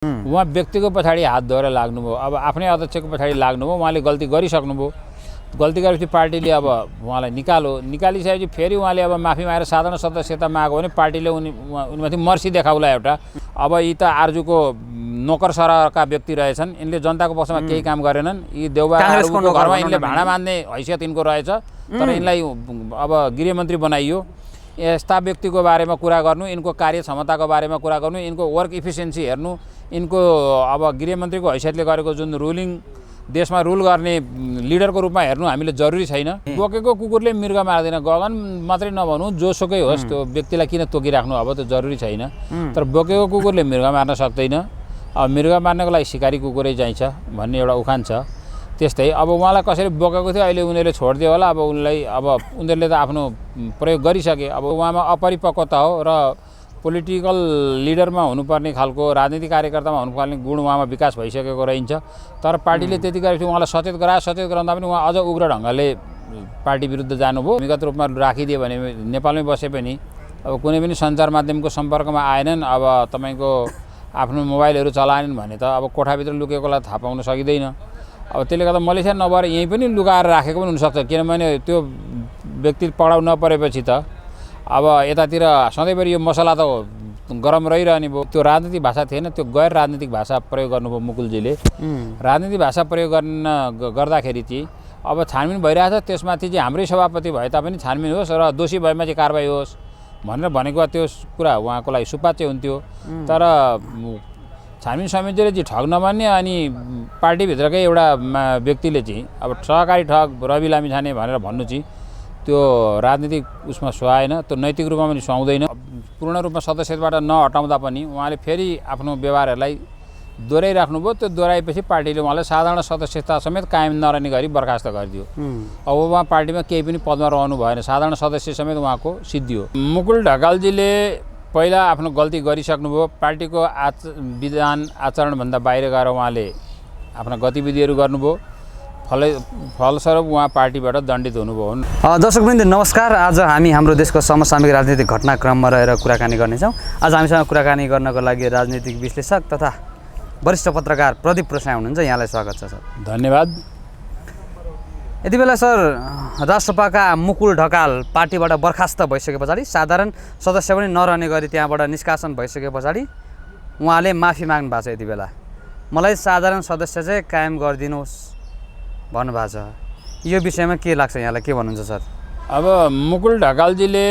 उहाँ व्यक्तिको पछाडि हात धोएर लाग्नुभयो। अब आफ्नै अध्यक्षको पछाडि लाग्नुभयो। उहाँले गल्ती गरिसक्नुभयो। गल्ती गरेपछि पार्टीले अब उहाँलाई निकालिसकेपछि फेरि उहाँले अब माफी मागेर साधारण सदस्यता माग्यो भने पार्टीले उनीमाथि मर्सी देखाउला एउटा। अब यी त आर्जुको नोकर सरका व्यक्ति रहेछन्। यिनले जनताको पक्षमा केही काम गरेनन्। यी देउबाको घरमा यिनले भाँडा मान्ने हैसियत यिनको रहेछ। तर यिनलाई अब गृहमन्त्री बनाइयो। यस्ता व्यक्तिको बारेमा कुरा गर्नु, यिनको कार्यक्षमताको बारेमा कुरा गर्नु, यिनको वर्क इफिसियन्सी हेर्नु, यिनको अब गृहमन्त्रीको हैसियतले गरेको जुन रुलिङ देशमा रुल गर्ने लिडरको रूपमा हेर्नु हामीले जरुरी छैन। बोकेको कुकुरले मृग मार्दैन। गगन मात्रै नभनौँ, जोसुकै होस् त्यो व्यक्तिलाई किन तोकिराख्नु अब त्यो जरुरी छैन। तर बोकेको कुकुरले मृग मार्न सक्दैन। अब मृग मार्नको लागि सिकारी कुकुरै चाहिन्छ भन्ने एउटा उखान छ। त्यस्तै अब उहाँलाई कसरी बोकेको थियो अहिले उनीहरूले छोडिदियो होला। अब उनीहरूले त आफ्नो प्रयोग गरिसके। अब उहाँमा अपरिपक्वता हो र पोलिटिकल लिडरमा हुनुपर्ने खालको राजनीतिक कार्यकर्तामा हुनुपर्ने गुण उहाँमा विकास भइसकेको रहन्छ। तर पार्टीले त्यति गरेपछि उहाँलाई सचेत गराउँदा पनि उहाँ अझ उग्र ढङ्गले पार्टी विरुद्ध जानुभयो। भूमिगत रूपमा राखिदियो भने नेपालमै बसे पनि अब कुनै पनि सञ्चार माध्यमको सम्पर्कमा आएनन्। अब तपाईँको आफ्नो मोबाइलहरू चलाएनन् भने त अब कोठाभित्र लुकेकोलाई थाहा पाउन सकिँदैन। अब त्यसले गर्दा मलेसिया नभएर यहीँ पनि लुकाएर राखेको पनि हुनसक्छ। किनभने त्यो व्यक्ति पक्राउ नपरेपछि त अब यतातिर सधैँभरि यो मसला त गरम रहिरहने भयो। त्यो राजनीतिक भाषा थिएन, त्यो गैर राजनीतिक भाषा प्रयोग गर्नुभयो मुकुलजीले। राजनीतिक भाषा प्रयोग गर्दाखेरि चाहिँ अब छानबिन भइरहेछ। त्यसमाथि चाहिँ हाम्रै सभापति भए तापनि छानबिन होस् र दोषी भएमा चाहिँ कारबाही होस् भनेर भनेको त्यो कुरा उहाँको लागि सुपाच्य हुन्थ्यो। तर छानबिन समितिले चाहिँ ठग नमान्ने अनि पार्टीभित्रकै एउटा व्यक्तिले चाहिँ अब सहकारी ठग रवि लामिछाने भनेर भन्नु चाहिँ त्यो राजनीतिक उसमा सुहाएन। त्यो नैतिक रूपमा पनि सुहाउँदैन। पूर्ण रूपमा सदस्यताबाट नहटाउँदा पनि उहाँले फेरि आफ्नो व्यवहारहरूलाई दोहोऱ्याइराख्नुभयो। त्यो दोहोऱ्याएपछि पार्टीले उहाँलाई साधारण सदस्यता समेत कायम नरहने गरी बर्खास्त गरिदियो। अब उहाँ पार्टीमा केही पनि पदमा रहनु भएन। साधारण सदस्य समेत उहाँको सिद्धियो। मुकुल ढकालजीले पहिला आफ्नो गल्ती गरिसक्नुभयो। पार्टीको विधान आचरणभन्दा बाहिर गएर उहाँले आफ्ना गतिविधिहरू गर्नुभयो। फलस्वरूप उहाँ पार्टीबाट दण्डित हुनुभयो। दर्शकवृन्द नमस्कार। आज हामी हाम्रो देशको समसामयिक राजनीतिक घटनाक्रममा रहेर कुराकानी गर्नेछौँ। आज हामीसँग कुराकानी गर्नको लागि राजनीतिक विश्लेषक तथा वरिष्ठ पत्रकार प्रदीप प्रसाई हुनुहुन्छ। यहाँलाई स्वागत छ सर। धन्यवाद। यति बेला सर राष्ट्रपाका मुकुल ढकाल पार्टीबाट बर्खास्त भइसके पछाडि साधारण सदस्य पनि नरहने गरी त्यहाँबाट निष्कासन भइसके पछाडि उहाँले माफी माग्नु भएको छ। यति बेला मलाई साधारण सदस्य चाहिँ कायम गरिदिनुहोस् भन्नुभएको छ। यो विषयमा के लाग्छ यहाँलाई, के भन्नुहुन्छ सर? अब मुकुल ढकालजीले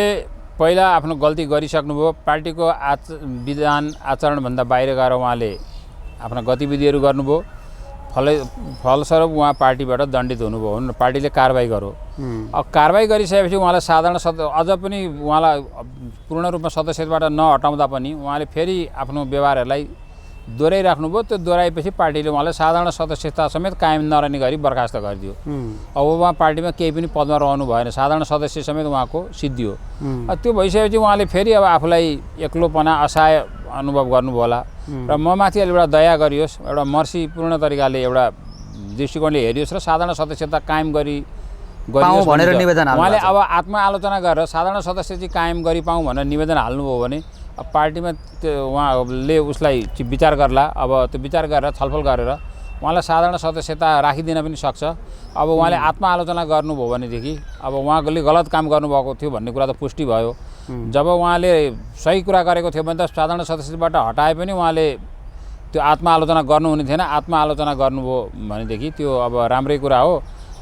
पहिला आफ्नो गल्ती गरिसक्नुभयो। पार्टीको विधान आचरणभन्दा बाहिर गएर उहाँले आफ्ना गतिविधिहरू गर्नुभयो। फलस्वरूप उहाँ पार्टीबाट दण्डित हुनुभयो। पार्टीले कारबाही गर्यो। अब कारबाही गरिसकेपछि उहाँलाई साधारण अझ पनि उहाँलाई पूर्ण रूपमा सदस्यताबाट नहटाउँदा पनि उहाँले फेरि आफ्नो व्यवहारहरूलाई दोहोऱ्याइराख्नुभयो। त्यो दोहोऱ्याएपछि पार्टीले उहाँलाई साधारण सदस्यता समेत कायम नरहने गरी बर्खास्त गरिदियो। अब उहाँ पार्टीमा केही पनि पदमा रहनु भएन। साधारण सदस्य समेत उहाँको सिद्धियो। त्यो भइसकेपछि उहाँले फेरि अब आफूलाई एक्लोपना असहाय अनुभव गर्नुभयो होला र ममाथि एउटा दया गरियोस्, एउटा मर्सीपूर्ण तरिकाले एउटा दृष्टिकोणले हेरियोस् र साधारण सदस्यता कायम गरियोस् भनेर निवेदन हाल्नु। उहाँले अब आत्मआलोचना गरेर साधारण सदस्य चाहिँ कायम गरी पाऊँ भनेर निवेदन हाल्नुभयो भने अब पार्टीमा त्यो उहाँले उसलाई विचार गर्ला। अब त्यो विचार गरेर छलफल गरेर उहाँलाई साधारण सदस्यता राखिदिन पनि सक्छ। अब उहाँले आत्मआलोचना गर्नुभयो भनेदेखि अब उहाँले गलत काम गर्नुभएको थियो भन्ने कुरा त पुष्टि भयो। जब उहाँले सही कुरा गरेको थियो भने त साधारण सदस्यताबाट हटाए पनि उहाँले त्यो आत्मआलोचना गर्नुहुने थिएन। आत्मआलोचना गर्नुभयो भनेदेखि त्यो अब राम्रै कुरा हो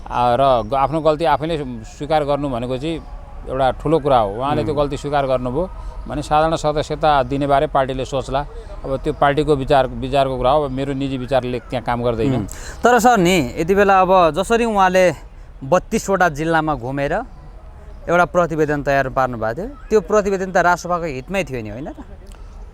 र आफ्नो गल्ती आफैले स्वीकार गर्नु भनेको चाहिँ एउटा ठुलो कुरा हो। उहाँले त्यो गल्ती स्वीकार गर्नुभयो भने साधारण सदस्यता दिनेबारे पार्टीले सोच्ला। अब त्यो पार्टीको विचारको कुरा हो। मेरो निजी विचारले त्यहाँ काम गर्दैन। तर सर नि यति बेला अब जसरी उहाँले 32वटा जिल्लामा घुमेर एउटा प्रतिवेदन तयार पार्नु भएको थियो, त्यो प्रतिवेदन त राष्ट्रपाको हितमै थियो नि, होइन र?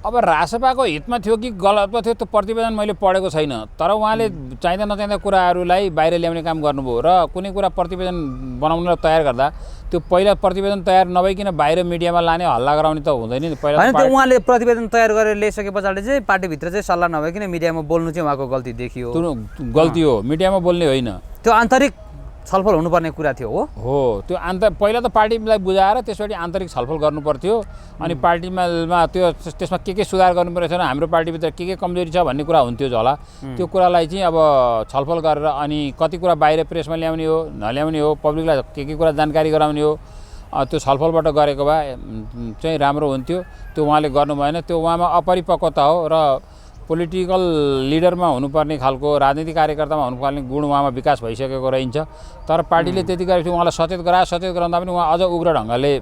अब राष्ट्रपाको हितमा थियो कि गलत थियो त्यो प्रतिवेदन मैले पढेको छैन। तर उहाँले चाहिँदा नचाहिँदा कुराहरूलाई बाहिर ल्याउने काम गर्नुभयो र कुनै कुरा प्रतिवेदन बनाउन तयार गर्दा त्यो पहिला प्रतिवेदन तयार नभइकन बाहिर मिडियामा लाने हल्ला गराउने त हुँदैन नि। पहिला होइन, त्यो उहाँले प्रतिवेदन तयार गरेर ल्याइसके पछाडि चाहिँ पार्टीभित्र चाहिँ सल्लाह नभइकन मिडियामा बोल्नु चाहिँ उहाँको गल्ती देखियो। त्यो गल्ती हो, मिडियामा बोल्ने होइन। त्यो आन्तरिक छलफल हुनुपर्ने कुरा थियो हो त्यो पहिला त पार्टीलाई बुझाएर त्यसपछि आन्तरिक छलफल गर्नु पर्थ्यो अनि पार्टीमा त्यसमा के सुधार गर्नु पर्छ हाम्रो पार्टीभित्र के कमजोरी छ भन्ने कुरा हुन्थ्यो होला त्यो कुरालाई चाहिँ अब छलफल गरेर अनि कति कुरा बाहिर प्रेसमा ल्याउने हो नल्याउने हो पब्लिकलाई के कुरा जानकारी गराउने हो त्यो छलफलबाट गरेको भए चाहिँ राम्रो हुन्थ्यो त्यो उहाँले गर्नु भएन त्यो उहाँमा अपरिपक्वता हो र पोलिटिकल लिडरमा हुनुपर्ने खालको राजनीतिक कार्यकर्तामा हुनुपर्ने गुण उहाँमा विकास भइसकेको रहन्छ तर पार्टीले त्यति गरेपछि उहाँलाई सचेत गराउँदा पनि उहाँ अझ उग्र ढङ्गले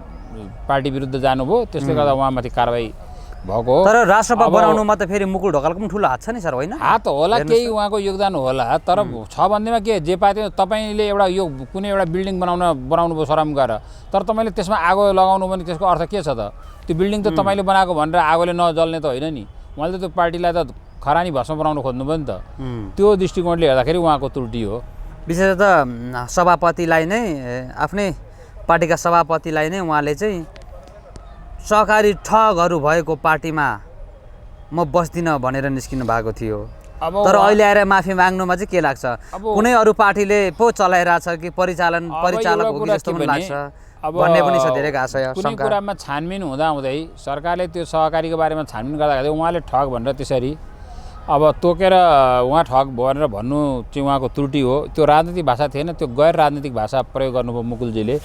पार्टी विरुद्ध जानुभयो त्यसले गर्दा उहाँमाथि कारबाही भएको हो तर राष्ट्रसभा बनाउनुमा त फेरि मुकुल ढकालको पनि ठुलो हात छ नि सर होइन हात होला केही उहाँको योगदान होला तर छ भन्दैमा के जे पाए तपाईँले एउटा यो कुनै एउटा बिल्डिङ बनाउनु भयो सराम गरेर तर तपाईँले त्यसमा आगो लगाउनु भने त्यसको अर्थ के छ त त्यो बिल्डिङ त तपाईँले बनाएको भनेर आगोले नजल्ने त होइन नि उहाँले त त्यो पार्टीलाई त खरानी भस्म बनाउनु खोज्नु भयो नि त त्यो दृष्टिकोणले हेर्दाखेरि उहाँको त्रुटि हो विशेष त सभापतिलाई नै आफ्नै पार्टीका सभापतिलाई नै उहाँले चाहिँ सहकारी ठगहरू भएको पार्टीमा म बस्दिनँ भनेर निस्किनु भएको थियो तर अहिले आएर माफी माग्नुमा चाहिँ के लाग्छ कुनै अरू पार्टीले पो चलाइरहेछ कि परिचालक हो कि जस्तो पनि लाग्छ भन्ने पनि छ धेरै आशय कुनै कुरामा छानबिन हुँदै सरकारले त्यो सहकारीको बारेमा छानबिन गर्दाखेरि उहाँले ठग भनेर त्यसरी अब तोकेर उहाँ ठग भनेर भन्नु चाहिँ उहाँको त्रुटि हो त्यो राजनीतिक भाषा थिएन त्यो गैर राजनीतिक भाषा प्रयोग गर्नुभयो मुकुलजीले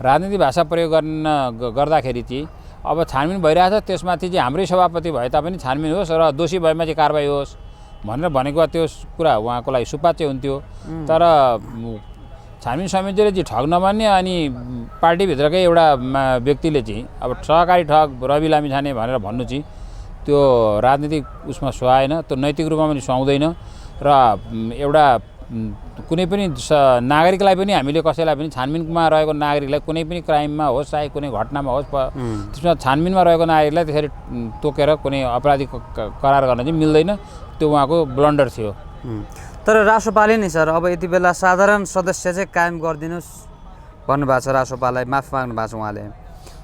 राजनीतिक भाषा प्रयोग गर्दाखेरि चाहिँ अब छानबिन भइरहेछ त्यसमाथि चाहिँ हाम्रै सभापति भए तापनि छानबिन होस् र दोषी भएमा चाहिँ कारबाही होस् भनेर भनेको त्यो कुरा उहाँको लागि सुपाच्य हुन्थ्यो तर छानबिन समितिले चाहिँ ठग नमान्ने अनि पार्टीभित्रकै एउटा व्यक्तिले चाहिँ अब सहकारी ठग रवि लामिछाने भनेर भन्नु चाहिँ त्यो राजनीतिक उसमा सुहाएन त्यो नैतिक रूपमा पनि सुहाउँदैन र एउटा कुनै पनि नागरिकलाई पनि हामीले कसैलाई पनि छानबिनमा रहेको नागरिकलाई कुनै पनि क्राइममा होस् चाहे कुनै घटनामा होस् त्यसमा छानबिनमा रहेको नागरिकलाई त्यसरी तोकेर कुनै अपराधिक करार गर्न चाहिँ मिल्दैन त्यो उहाँको ब्लन्डर थियो तर राष्ट्रपालले नि सर अब यति बेला साधारण सदस्य चाहिँ कायम गरिदिनुहोस् भन्नुभएको छ राष्ट्रपाललाई माफी माग्नु भएको छ उहाँले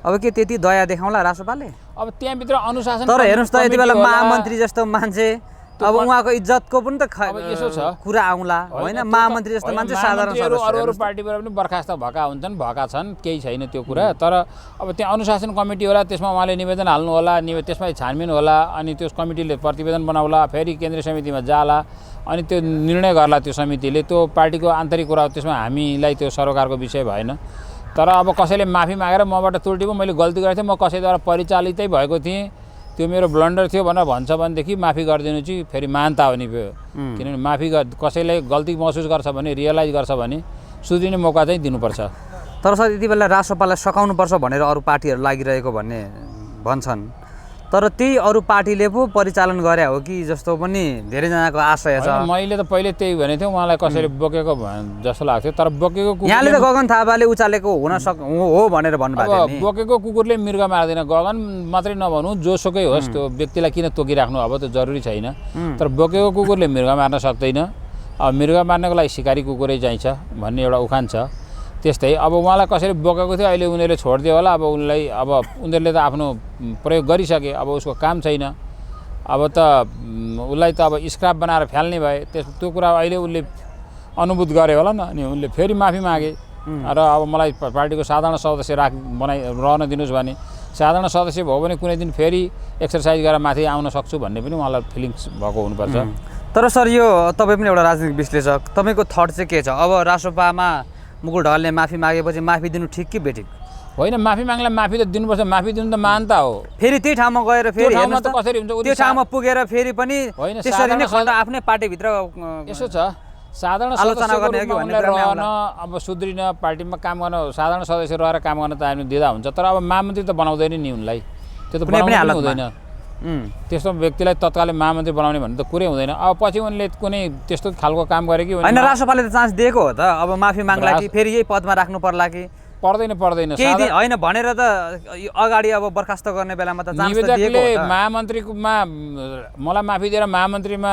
अब के त्यति दया देखाउँला राष्ट्रपालले अब त्यहाँभित्र अनुशासन तर हेर्नुहोस् त यति बेला महामन्त्री जस्तो मान्छे अब उहाँको इज्जतको पनि त यसो छ कुरा आउँला होइन महामन्त्री जस्तो मान्छे साधारण सदस्य अरू पार्टीबाट पनि बर्खास्त भएका छन् केही छैन त्यो कुरा तर अब त्यहाँ अनुशासन कमिटी होला त्यसमा उहाँले निवेदन हाल्नु होला त्यसमा छानबिन होला अनि त्यो कमिटीले प्रतिवेदन बनाउला फेरि केन्द्रीय समितिमा जाला अनि त्यो निर्णय गर्ला त्यो समितिले त्यो पार्टीको आन्तरिक कुरा त्यसमा हामीलाई त्यो सरोकारको विषय भएन तर अब कसैले माफी मागेर मबाट त्रुटि भयो मैले गल्ती गरेको थिएँ म कसैद्वारा परिचालितै भएको थिएँ त्यो मेरो ब्लन्डर थियो भनेर भन्छ भनेदेखि माफी गरिदिनु चाहिँ फेरि मान्ता हो नि किनभने माफी कसैले गल्ती महसुस गर्छ भने रियलाइज गर्छ भने सुध्रिने मौका चाहिँ दिनुपर्छ तर सर यति बेला राष्ट्रपाललाई सकाउनुपर्छ भनेर अरू पार्टीहरू लागिरहेको भन्ने भन्छन् तर त्यही अरू पार्टीले पो परिचालन गरे हो कि जस्तो पनि धेरैजनाको आशय छ मैले त पहिले त्यही भनेको थिएँ उहाँलाई कसैले बोकेको जस्तो लाग्थ्यो तर बोकेको यहाँले त गगन थापाले उचालेको हो भनेर भन्नुभएको थियो नि बोकेको कुकुरले मृग मार्दैन गगन मात्रै नभनौँ जोसुकै होस् त्यो व्यक्तिलाई किन तोकिराख्नु अब त्यो जरुरी छैन तर बोकेको कुकुरले मृग मार्न सक्दैन अब मृग मार्नको लागि सिकारी कुकुरै चाहिन्छ भन्ने एउटा उखान छ त्यस्तै अब उहाँलाई कसरी बोकेको थियो अहिले उनीहरूले छोडिदियो होला अब उनीहरूले त आफ्नो प्रयोग गरिसके अब उसको काम छैन अब त उसलाई त अब स्क्राप बनाएर फ्याल्ने भए त्यो कुरा अहिले उसले अनुभूत गरे होला नि अनि उनले फेरि माफी मागे र अब मलाई पार्टीको साधारण सदस्य रहन दिनुहोस् भने साधारण सदस्य भयो भने कुनै दिन फेरि एक्सर्साइज गरेर माथि आउन सक्छु भन्ने पनि उहाँलाई फिलिङ्स भएको हुनुपर्छ तर सर यो तपाईँ पनि एउटा राजनीतिक विश्लेषक तपाईँको थट चाहिँ के छ अब राष्ट्रसभामा मुकुल ढकालले माफी मागेपछि माफी दिनु ठिक कि बेठिक होइन माफी माग्ला माफी त दिनुपर्छ माफी दिनु त मान्ता हो फेरि त्यही ठाउँमा गएर फेरि कसरी हुन्छ त्यो ठाउँमा पुगेर फेरि पनि त्यसरी नै आफ्नै पार्टीभित्र यसो छ साधारण आलोचना गर्ने रहन अब सुध्रिन पार्टीमा काम गर्न साधारण सदस्य रहेर काम गर्न त हामी दिँदा हुन्छ तर अब महामन्त्री त बनाउँदैन नि उनलाई त्यो त बनाउनु हुँदैन त्यस्तो व्यक्तिलाई तत्कालै महामन्त्री बनाउने भन्ने त कुरै हुँदैन अब पछि उनले कुनै त्यस्तो खालको काम गरे कि होइन राष्ट्रपालले त चान्स दिएको हो त अब माफी माग्ला कि फेरि यही पदमा राख्नु पर्ला कि पर्दैन होइन भनेर त अगाडि अब बर्खास्त गर्ने बेलामा त निवेदकले महामन्त्रीमा मलाई माफी दिएर महामन्त्रीमा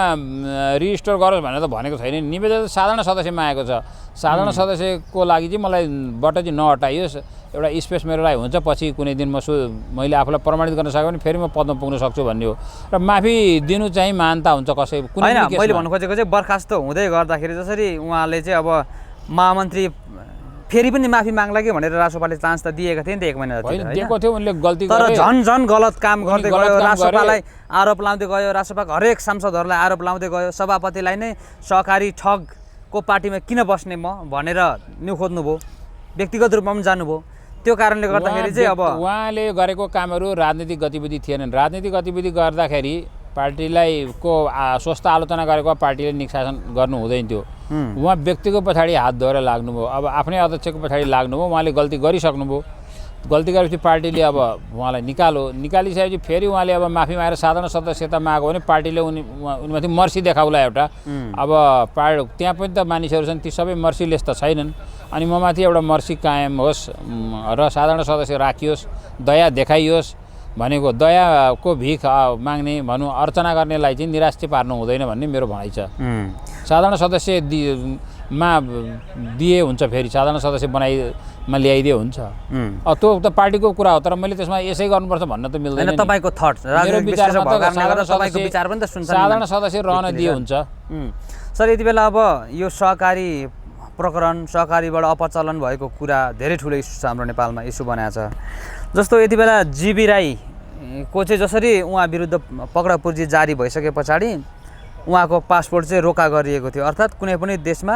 रिस्टोर गरोस् भनेर त भनेको छैन निवेदक साधारण सदस्यमा आएको छ साधारण सदस्यको लागि चाहिँ मलाई बाट चाहिँ नहटाइयोस् एउटा स्पेस मेरो लागि हुन्छ पछि कुनै दिन मैले आफूलाई प्रमाणित गर्न सक्यो भने फेरि म पदमा पुग्न सक्छु भन्ने हो र माफी दिनु चाहिँ मान्ता हुन्छ कसै होइन मैले भन्नु खोजेको चाहिँ बर्खास्त हुँदै गर्दाखेरि जसरी उहाँले चाहिँ अब महामन्त्री फेरि पनि माफी माग्ला कि भनेर रासोपाले चान्स त दिएका थिए नि त 1 महिना जति होइन दिएको थियो उनले गल्ती तर गरे झन् गलत काम गर्दै गलत गयो काम रासोपालाई आरोप लाउँदै गयो रासोपाको हरेक सांसदहरूलाई आरोप लाउँदै गयो सभापतिलाई नै सहकारी ठगको पार्टीमा किन बस्ने म भनेर न्यु खोज्नुभयो व्यक्तिगत रूपमा पनि जानुभयो त्यो कारणले गर्दाखेरि चाहिँ अब उहाँले गरेको कामहरू राजनीतिक गतिविधि थिएनन् राजनीतिक गतिविधि गर्दाखेरि पार्टीलाई को स्वस्थ आलोचना गरेको पार्टीले निष्कासन गर्नु हुँदैन थियो उहाँ व्यक्तिको पछाडि हात धोएर लाग्नुभयो अब आफ्नै अध्यक्षको पछाडि लाग्नुभयो उहाँले गल्ती गरिसक्नुभयो गल्ती गरेपछि पार्टीले अब उहाँलाई निकालिसकेपछि फेरि उहाँले अब माफी मागेर साधारण सदस्यता माग्यो भने पार्टीले उनीमाथि मर्सी देखाउला एउटा अब त्यहाँ पनि त मानिसहरू छन् ती सबै मर्सीलेस त छैनन् अनि ममाथि एउटा मर्सी कायम होस् र साधारण सदस्य राखियोस् दया देखाइयोस् भनेको दयाको भिख माग्ने भनौँ अर्चना गर्नेलाई चाहिँ निराश चाहिँ पार्नु हुँदैन भन्ने मेरो भनाइ छ साधारण सदस्य मा दिए हुन्छ फेरि साधारण सदस्य बनाइमा ल्याइदिए हुन्छ त्यो त पार्टीको कुरा हो तर मैले त्यसमा यसै गर्नुपर्छ भन्न त मिल्दैन तपाईँको थट मेरो विचारमा त साधारण सदस्य रहन दिए हुन्छ सर यति बेला अब यो सहकारी प्रकरण सहकारीबाट अपचलन भएको कुरा धेरै ठुलो इस्यु छ हाम्रो नेपालमा इस्यु बनाएको छ जस्तो यति बेला जीबी राईको चाहिँ जसरी उहाँ विरुद्ध पक्रापुर्जी जारी भइसके पछाडि उहाँको पासपोर्ट चाहिँ रोका गरिएको थियो अर्थात् कुनै पनि देशमा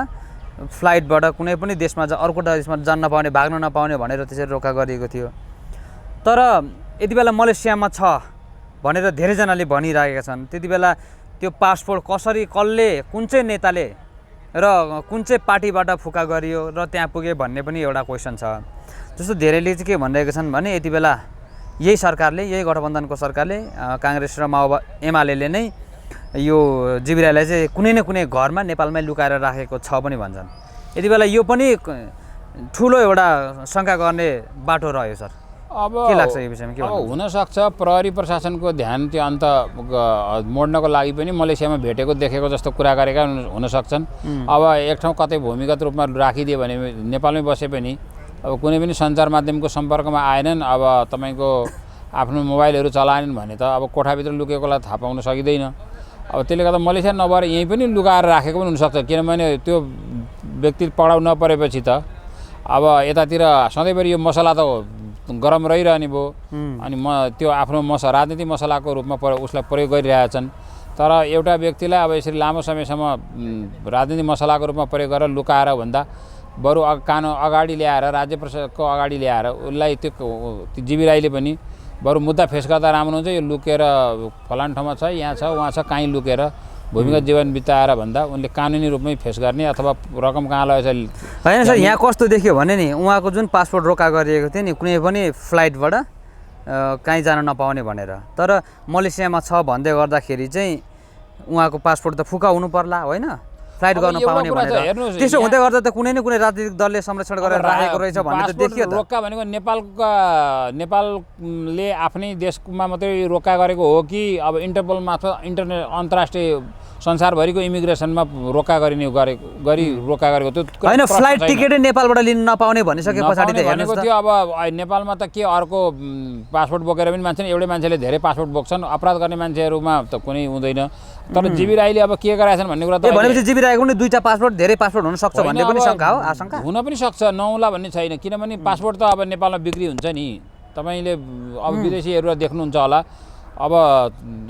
फ्लाइटबाट कुनै पनि देशमा अर्को देशमा जान नपाउने भाग्न नपाउने भनेर त्यसरी रोका गरिएको थियो तर यति बेला मलेसियामा छ भनेर धेरैजनाले भनिरहेका छन् त्यति बेला त्यो पासपोर्ट कसरी कसले कुन चाहिँ नेताले र कुन चाहिँ पार्टीबाट फुका गरियो र त्यहाँ पुगे भन्ने पनि एउटा क्वेसन छ जस्तो धेरैले चाहिँ के भनिरहेका छन् भने यति बेला यही सरकारले यही गठबन्धनको सरकारले काङ्ग्रेस र एमाले नै यो जीबी राईलाई चाहिँ कुनै न कुनै घरमा नेपालमै लुकाएर राखेको छ पनि भन्छन् यति बेला यो पनि ठुलो एउटा शङ्का गर्ने बाटो रह्यो सर अब के लाग्छ यो विषयमा के अब हुनसक्छ प्रहरी प्रशासनको ध्यान त्यो अन्त मोड्नको लागि पनि मलेसियामा भेटेको देखेको जस्तो कुरा गरेका हुनसक्छन् अब एक ठाउँ कतै भूमिगत रूपमा राखिदियो भने नेपालमै बसे पनि अब कुनै पनि सञ्चार माध्यमको सम्पर्कमा आएनन् अब तपाईँको आफ्नो मोबाइलहरू चलाएनन् भने त अब कोठाभित्र लुकेकोलाई थाहा पाउन सकिँदैन अब त्यसले गर्दा मलेसिया नभएर यहीँ पनि लुकाएर राखेको पनि हुनसक्छ किनभने त्यो व्यक्ति पक्राउ नपरेपछि त अब यतातिर सधैँभरि यो मसला त गरम रहिरहने भयो अनि त्यो आफ्नो राजनीतिक मसलाको रूपमा उसलाई प्रयोग गरिरहेछन् तर एउटा व्यक्तिलाई अब यसरी लामो समयसम्म राजनीतिक मसलाको रूपमा प्रयोग गरेर लुकाएर भन्दा बरु कानुन अगाडि ल्याएर राज्य प्रशासनको अगाडि ल्याएर उसलाई त्यो जीबी राईले पनि बरु मुद्दा फेस गर्दा राम्रो हुन्छ यो लुकेर फलान ठाउँमा छ यहाँ छ उहाँ छ कहीँ लुकेर भूमिगत जीवन बिताएर भन्दा उनले कानुनी रूपमै फेस गर्ने अथवा रकम कहाँ लगेछ होइन सर यहाँ कस्तो देख्यो भने नि उहाँको जुन पासपोर्ट रोका गरिएको थियो नि कुनै पनि फ्लाइटबाट कहीँ जान नपाउने भनेर तर मलेसियामा छ भन्दै गर्दाखेरि चाहिँ उहाँको पासपोर्ट त फुका हुनु पर्ला होइन फ्लाइट गर्न पाउने भनेर त्यसो हुँदै गर्दा त कुनै न कुनै राजनीतिक दलले संरक्षण गरेर राखेको रहेछ भन्ने त देखियो त रोका भनेको नेपालले आफ्नै देशमा मात्रै रोका गरेको हो कि अब इन्टरपोल मार्फत अन्तर्राष्ट्रिय संसारभरिको इमिग्रेसनमा रोका गरी रोका गरेको त्यो होइन फ्लाइट टिकटै नेपालबाट लिन नपाउने भनिसके पछाडि त भनेको थियो अब नेपालमा त के अर्को पासपोर्ट बोकेर पनि मान्छन् एउटै मान्छेले धेरै पासपोर्ट बोक्छन् अपराध गर्ने मान्छेहरूमा त कुनै हुँदैन तर जीबी राईले अब के गराएछन् भन्ने कुरा त भनेपछि जीबी राईको पनि दुईटा पासपोर्ट धेरै पासपोर्ट हुन सक्छ भन्ने पनि शंका हो आशंका हुन पनि सक्छ नहुला भन्ने छैन किनभने पासपोर्ट त अब नेपालमा बिक्री हुन्छ नि तपाईले अब विदेशीहरू देख्नुहुन्छ होला अब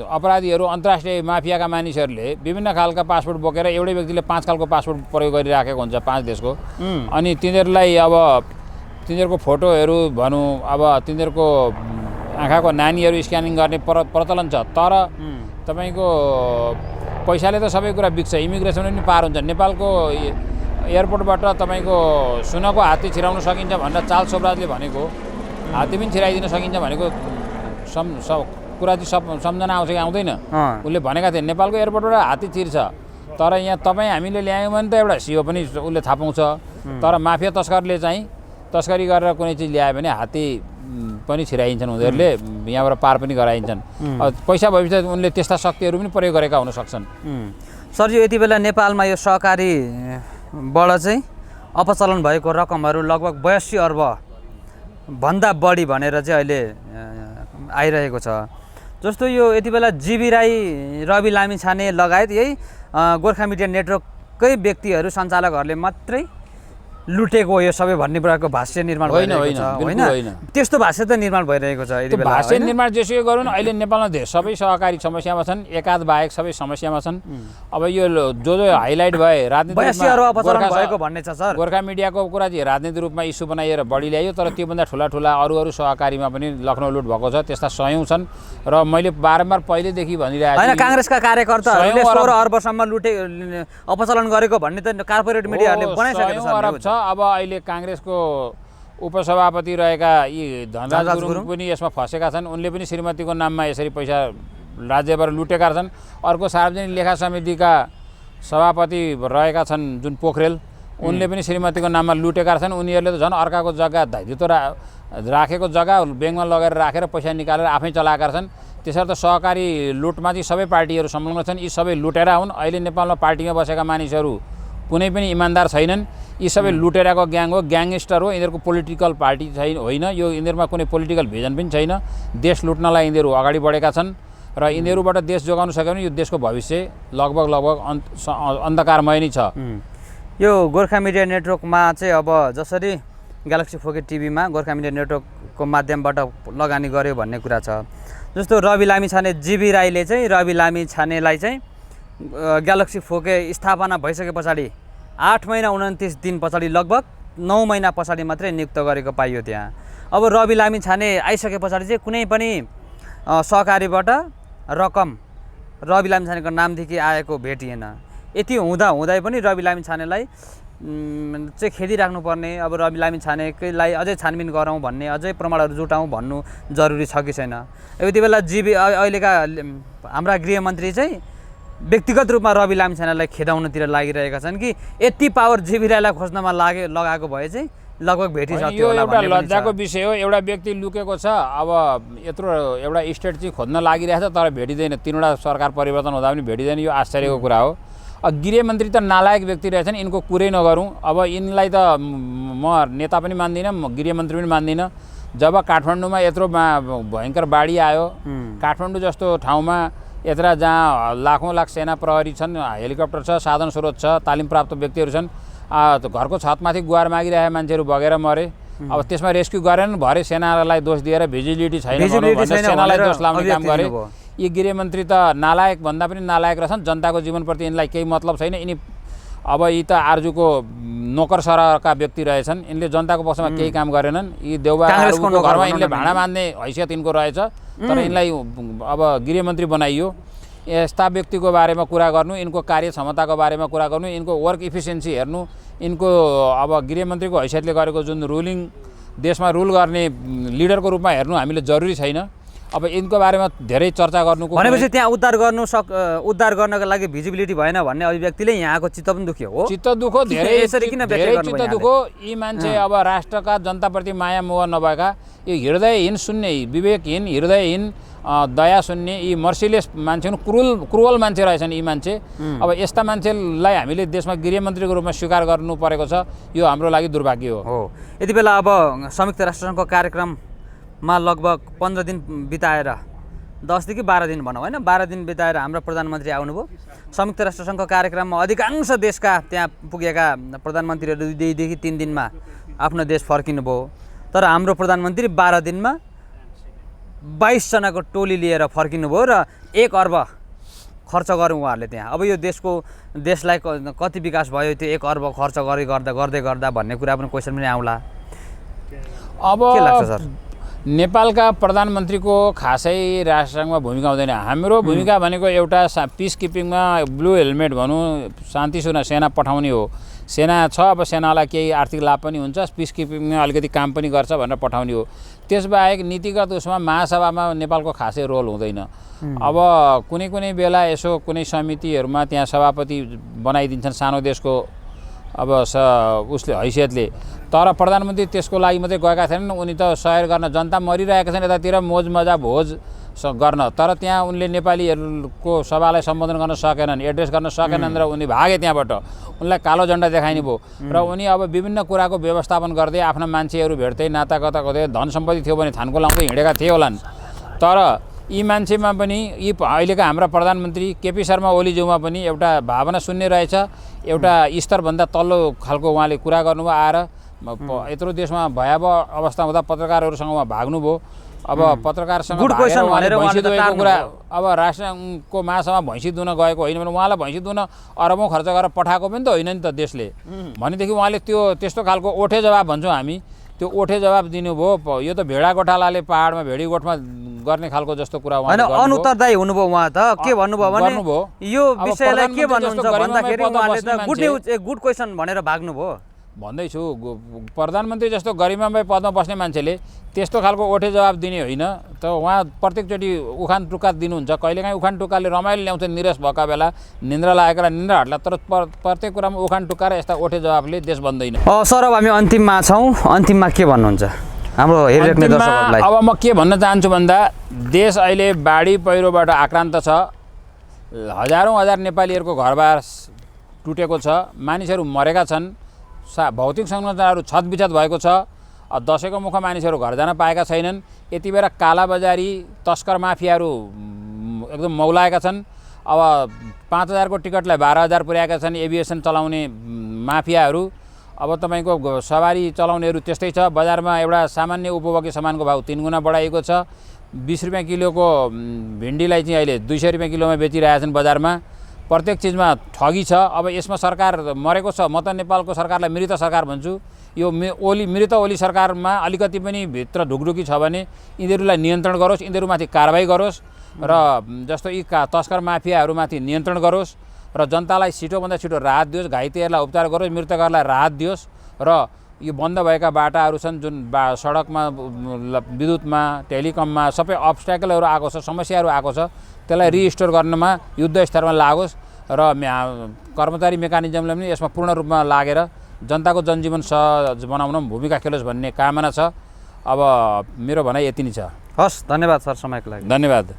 अपराधीहरू अन्तर्राष्ट्रिय माफियाका मानिसहरूले विभिन्न खालका पासपोर्ट बोकेर एउटै व्यक्तिले 5 खालको पासपोर्ट प्रयोग गरिराखेको हुन्छ 5 देशको अनि तिनीहरूलाई अब तिनीहरूको फोटोहरू भनौँ अब तिनीहरूको आँखाको नानीहरू स्क्यानिङ गर्ने प्रचलन छ तर तपाईको पैसाले त सबै कुरा बिक्छ इमिग्रेसन पनि पार हुन्छ नेपालको एयरपोर्टबाट तपाईको सुनको हात्ती छिराउन सकिन्छ भनेर चार्ल्स सोब्राजले भनेको हात्ती पनि छिराइदिन सकिन्छ भनेको कुरा चाहिँ सम्झना आउँछ कि आउँदैन उसले भनेका थिए नेपालको एयरपोर्टबाट हात्ती छिर्छ तर यहाँ तपाईँ हामीले ल्यायौँ भने त एउटा सियो पनि उसले थाहा पाउँछ तर माफिया तस्करले चाहिँ तस्करी गरेर कुनै चिज ल्यायो भने हात्ती पनि छिराइन्छन् उनीहरूले यहाँबाट पार पनि गराइन्छन् पैसा भएपछि उनले त्यस्ता शक्तिहरू पनि प्रयोग गरेका हुन सक्छन् सर यो यति बेला नेपालमा यो सहकारीबाट चाहिँ अपचलन भएको रकमहरू लगभग 82 अर्ब भन्दा बढी भनेर चाहिँ अहिले आइरहेको छ जस्तो यो यति बेला जीबी राई रवि लामिछाने लगायत यही गोर्खा मिडिया नेटवर्ककै व्यक्तिहरू सञ्चालकहरूले मात्रै लुटेको हो यो सबै भन्ने प्रकारको भाष्य निर्माण होइन, भइरहेको होइन, छ बिल्कुल होइन। त्यस्तो भाष्य त निर्माण भइरहेको छ यति बेला भाष्य होइन? निर्माण जेसुकै गरौँ न, अहिले नेपालमा सबै सहकारी समस्यामा छन्, एकाध बाहेक सबै समस्यामा छन्। अब यो जो हाइलाइट भए राजनीतिक 82 अर्ब अपचलन भएको भन्ने छ सर। गोर्खा मिडियाको कुरा चाहिँ राजनीतिक रूपमा इस्यु बनाइएर बढी ल्यायो, तर त्योभन्दा ठुला अरू सहकारीमा पनि लखनऊ लुट भएको छ, त्यस्ता सयौँ छन्। र मैले बारम्बार पहिलेदेखि भनिरहेको होइन, काङ्ग्रेसका कार्यकर्ताहरूले 100 16 अर्बसम्म अपचलन गरेको भन्ने त कार्पोरेट मिडियाहरूले बनाइसकेको छ। अरब छ। अब अहिले काङ्ग्रेसको उपसभापति रहेका यी धनराज गुरुङ पनि यसमा फँसेका छन्। उनले पनि श्रीमतीको नाममा यसरी पैसा राज्यबाट लुटेका छन्। अर्को सार्वजनिक लेखा समितिका सभापति रहेका छन् जुन पोखरेल, उनले पनि श्रीमतीको नाममा लुटेका छन्। उनीहरूले त झन् अर्काको जग्गा दायित्व राखेको जग्गा ब्याङ्कमा लगेर राखेर पैसा निकालेर आफै चलाएका छन्। त्यसर्थ सहकारी लुटमा चाहिँ सबै पार्टीहरू संलग्न छन्। यी सबै लुटेरा हुन्। अहिले नेपालमा पार्टीमा बसेका मानिसहरू कुनै पनि इमान्दार छैनन्। यी सबै लुटेराको ग्याङ हो, ग्याङस्टर हो। यिनीहरूको पोलिटिकल पार्टी छैन, होइन, यो यिनीहरूमा कुनै पोलिटिकल भिजन पनि छैन। देश लुट्नलाई यिनीहरू अगाडि बढेका छन् र यिनीहरूबाट देश जोगाउन सक्यो भने यो देशको भविष्य लगभग अन्धकारमय नै छ। यो गोर्खा मिडिया नेटवर्कमा चाहिँ अब जसरी ग्यालेक्सी 4K टिभीमा गोर्खा मिडिया नेटवर्कको माध्यमबाट लगानी गर्यो भन्ने कुरा छ। जस्तो रवि लामिछाने, जीबी राईले चाहिँ रवि लामिछानेलाई चाहिँ ग्यालेक्सी 4K स्थापना भइसके पछाडि 8 महिना 29 दिन पछाडि लगभग 9 महिना पछाडि मात्रै नियुक्त गरेको पाइयो त्यहाँ। अब रवि लामिछाने आइसके पछाडि चाहिँ कुनै पनि सहकारीबाट रकम रवि लामिछानेको नामदेखि आएको भेटिएन। यति हुँदै पनि रवि लामिछानेलाई चाहिँ खेदिराख्नुपर्ने, अब रवि लामिछानेलाई अझै छानबिन गरौँ भन्ने, अझै प्रमाणहरू जुटाउँ भन्नु जरुरी छ कि छैन? यति बेला जीबी अहिलेका हाम्रा गृहमन्त्री चाहिँ व्यक्तिगत रूपमा रवि लामिछानेलाई खेदाउनतिर लागिरहेका छन् कि यति पावर जीबी राईलाई खोज्नमा लगाएको भए चाहिँ लगभग भेटिसक्यो यो होला एउटा भन्ने पनि छ। लज्जाको विषय हो। एउटा व्यक्ति लुकेको छ, अब यत्रो एउटा स्टेट चाहिँ खोज्न लागिरहेछ तर भेटिँदैन। 3वटा सरकार परिवर्तन हुँदा पनि भेटिँदैन, यो आश्चर्यको कुरा हो। गृहमन्त्री त नालायक व्यक्ति रहेछन्, यिनको कुरै नगरौँ। अब यिनलाई त म नेता पनि मान्दिनँ, म गृहमन्त्री पनि मान्दिनँ। जब काठमाडौँमा यत्रो भयङ्कर बाढी आयो, काठमाडौँ जस्तो ठाउँमा यत्र जहाँ लाखौँ लाख सेना प्रहरी छन्, हेलिकप्टर छ, साधन स्रोत छ, तालिम प्राप्त व्यक्तिहरू छन्, घरको छतमाथि गुहार मागिरहेका मान्छेहरू बगेर मरे। अब त्यसमा रेस्क्यु गरेन, भरे सेनालाई दोष दिएर भिजिबिलिटी छैन भनेर सेनालाई दोष लाउने काम गरे। यी गृहमन्त्री त नालायक भन्दा पनि नालायक रहेछन्। जनताको जीवनप्रति यिनलाई केही मतलब छैन। यिनी अब यी त आर्जुको नोकर सरका व्यक्ति रहेछन्। यिनले जनताको पक्षमा केही काम गरेनन्। यी देउबाको घरमा यिनले भाँडा मान्ने हैसियत यिनको रहेछ, तर यिनलाई अब गृहमन्त्री बनाइयो। यस्ता व्यक्तिको बारेमा कुरा गर्नु, यिनको कार्य क्षमताको बारेमा कुरा गर्नु, यिनको वर्क इफिसियन्सी हेर्नु, यिनको अब गृहमन्त्रीको हैसियतले गरेको जुन रुलिङ, देशमा रुल गर्ने लिडरको रूपमा हेर्नु हामीले जरुरी छैन। अब यिनको बारेमा धेरै चर्चा गर्नुको भनेपछि त्यहाँ उद्धार गर्नको लागि भिजिबिलिटी भएन भन्ने अभिव्यक्तिले यहाँको चित्त पनि दुख्यो हो। चित्त दुखो, धेरै चित्त दुखो। यी मान्छे अब राष्ट्रका जनताप्रति माया मोह नभएका, यो हृदयहीन शून्य, विवेकहीन, हृदयहीन, दया शून्य, यी मर्सिलेस मान्छे हुन्, क्रुवल मान्छे रहेछन् यी मान्छे। अब यस्ता मान्छेलाई हामीले देशमा गृहमन्त्रीको रूपमा स्वीकार गर्नु परेको छ, यो हाम्रो लागि दुर्भाग्य हो। यति बेला अब संयुक्त राष्ट्रसङ्घको कार्यक्रममा लगभग 15 दिन बिताएर 10 देखि 12 दिन भनौँ होइन, 12 दिन बिताएर हाम्रो प्रधानमन्त्री आउनुभयो। संयुक्त राष्ट्रसङ्घको कार्यक्रममा अधिकांश देशका त्यहाँ पुगेका प्रधानमन्त्रीहरू 2 देखि 3 दिनमा आफ्नो देश फर्किनुभयो। तर हाम्रो प्रधानमन्त्री 12 दिनमा 22 जनाको टोली लिएर फर्किनुभयो र 1 अर्ब खर्च गर्यो उहाँहरूले त्यहाँ। अब यो देशलाई कति विकास भयो त्यो 1 अर्ब खर्च गर्दै गर्दा भन्ने कुरा पनि क्वेसन पनि आउला। अब के लाग्छ सर? नेपालका प्रधानमन्त्रीको खासै राष्ट्रसङ्घमा भूमिका हुँदैन। हाम्रो भूमिका भनेको एउटा पिस किपिङमा ब्लू हेलमेट भनौँ, शान्ति सेना पठाउने हो। सेना छ, अब सेनालाई केही आर्थिक लाभ पनि हुन्छ, पिस किपिङमा अलिकति काम पनि गर्छ भनेर पठाउने हो। त्यसबाहेक नीतिगत उसमा महासभामा नेपालको खासै रोल हुँदैन। अब कुनै बेला यसो कुनै समितिहरूमा त्यहाँ सभापति बनाइदिन्छन् सानो देशको अब उसले हैसियतले, तर प्रधानमन्त्री त्यसको लागि मात्रै गएका छैनन्। उनी त सहयोग गर्न, जनता मरिरहेका छन् यतातिर, मोज मजा भोज गर्न, तर त्यहाँ उनले नेपालीहरूको सभालाई सम्बोधन गर्न सकेनन्, एड्रेस गर्न सकेनन् र उनी भागे त्यहाँबाट। उनलाई कालो झन्डा देखाइने भयो र उनी अब विभिन्न कुराको व्यवस्थापन गर्दै आफ्ना मान्छेहरू भेट्दै, नाता कता गर्दै, धन सम्पत्ति थियो भने थानको लाउँदै हिँडेका थिए होलान्। तर यी मान्छेमा पनि, यी अहिलेका हाम्रा प्रधानमन्त्री केपी शर्मा ओलीज्यूमा पनि एउटा भावना शून्य रहेछ। एउटा स्तरभन्दा तल्लो खालको उहाँले कुरा गर्नुभयो आएर यत्रो देशमा भयावह अवस्था हुँदा पत्रकारहरूसँग उहाँ भाग्नुभयो। अब पत्रकारसँग गुड क्वेसन भनेर भैँसी उहाँले त दुहेको कुरा टार्नुभयो। अब राष्ट्रको महासभा भैँसी दुन गएको होइन भने उहाँलाई भैँसी दुन अरबौँ खर्च गरेर पठाएको पनि त होइन नि त देशले। भनेदेखि उहाँले त्यो त्यस्तो खालको ओठे जवाब भन्छौँ हामी, त्यो ओठे जवाब दिनुभयो। यो त भेडा गोठालाले पाहाडमा भेडी गोठमा गर्ने खालको जस्तो कुरा होइन उहाँले अनुत्तरदायी हुनुभयो उहाँ त। के भन्नुभयो भने गर्नुभयो। यो अब विषयलाई के प्रधानमन्त्री भन्नुहुन्छ जस्तो भन्दाखेरि गरिमामय पदमा उहाँले बस्ने त गुड मान्छे- न्युज गुड क्वेसन भनेर भाग्नुभयो। भन्दैछु प्रधानमन्त्री जस्तो गरिमामय पदमा बस्ने मान्छेले त्यस्तो खालको ओठे जवाब दिने होइन त। उहाँ प्रत्येकचोटि उखान टुक्का दिनुहुन्छ, कहिलेकाहीँ उखान टुक्काले रमाइलो ल्याउँछ निरस भएका बेला, निन्द्रा लागेका निन्द्रा हट्ला। तर प्रत्येक कुरामा उखान टुक्का र यस्ता ओठे जवाबले देश बन्दैन। सर अब हामी अन्तिममा छौँ, अन्तिममा के भन्नुहुन्छ हाम्रो हेरिराख्ने अन्तिममा दर्शकहरूलाई? अब म के भन्न चाहन्छु भन्दा देश अहिले बाढी पहिरोबाट आक्रान्त छ। हजारौँ हजार नेपालीहरूको घरबार टुटेको छ, मानिसहरू मरेका छन्, भौतिक संरचनाहरू छतबिछत भएको छ। दसैँको मुखमा मानिसहरू घर जान पाएका छैनन्। यति बेला कालाबजारी तस्कर माफियाहरू एकदम मौलाएका छन्। अब 5,000को टिकटलाई 12,000 पुर्याएका छन् एभिएसन चलाउने माफियाहरू। अब तपाईँको सवारी चलाउनेहरू त्यस्तै छ। बजारमा एउटा सामान्य उपभोग्य सामानको भाउ 3 गुणा बढाइएको छ। 20 रुपियाँ किलोको भिन्डीलाई चाहिँ अहिले 200 रुपियाँ किलोमा बेचिरहेछन् बजारमा। प्रत्येक चिजमा ठगी छ। अब यसमा सरकार मरेको छ। म त नेपालको सरकारलाई मृत सरकार भन्छु। यो मृत ओली सरकारमा अलिकति पनि भित्र ढुकढुकी छ भने यिनीहरूलाई नियन्त्रण गरोस्, यिनीहरूमाथि कारबाही गरोस् र जस्तो यी तस्कर माफियाहरूमाथि नियन्त्रण गरोस् र जनतालाई छिटोभन्दा छिटो राहत दियोस्, घाइतेहरूलाई उपचार गरोस्, मृतकहरूलाई राहत दियोस् र यो बन्द भएका बाटाहरू छन् जुन सडकमा, विद्युतमा, टेलिकममा सबै अब्स्ट्याकलहरू आएको छ, समस्याहरू आएको छ, त्यसलाई रिस्टोर गर्नमा युद्ध स्तरमा लागोस् र कर्मचारी मेकानिजमले पनि यसमा पूर्ण रूपमा लागेर जनताको जनजीवन सहज बनाउन भूमिका खेलोस् भन्ने कामना छ। अब मेरो भनाइ यति नै छ। हस्, धन्यवाद सर समयको लागि। धन्यवाद।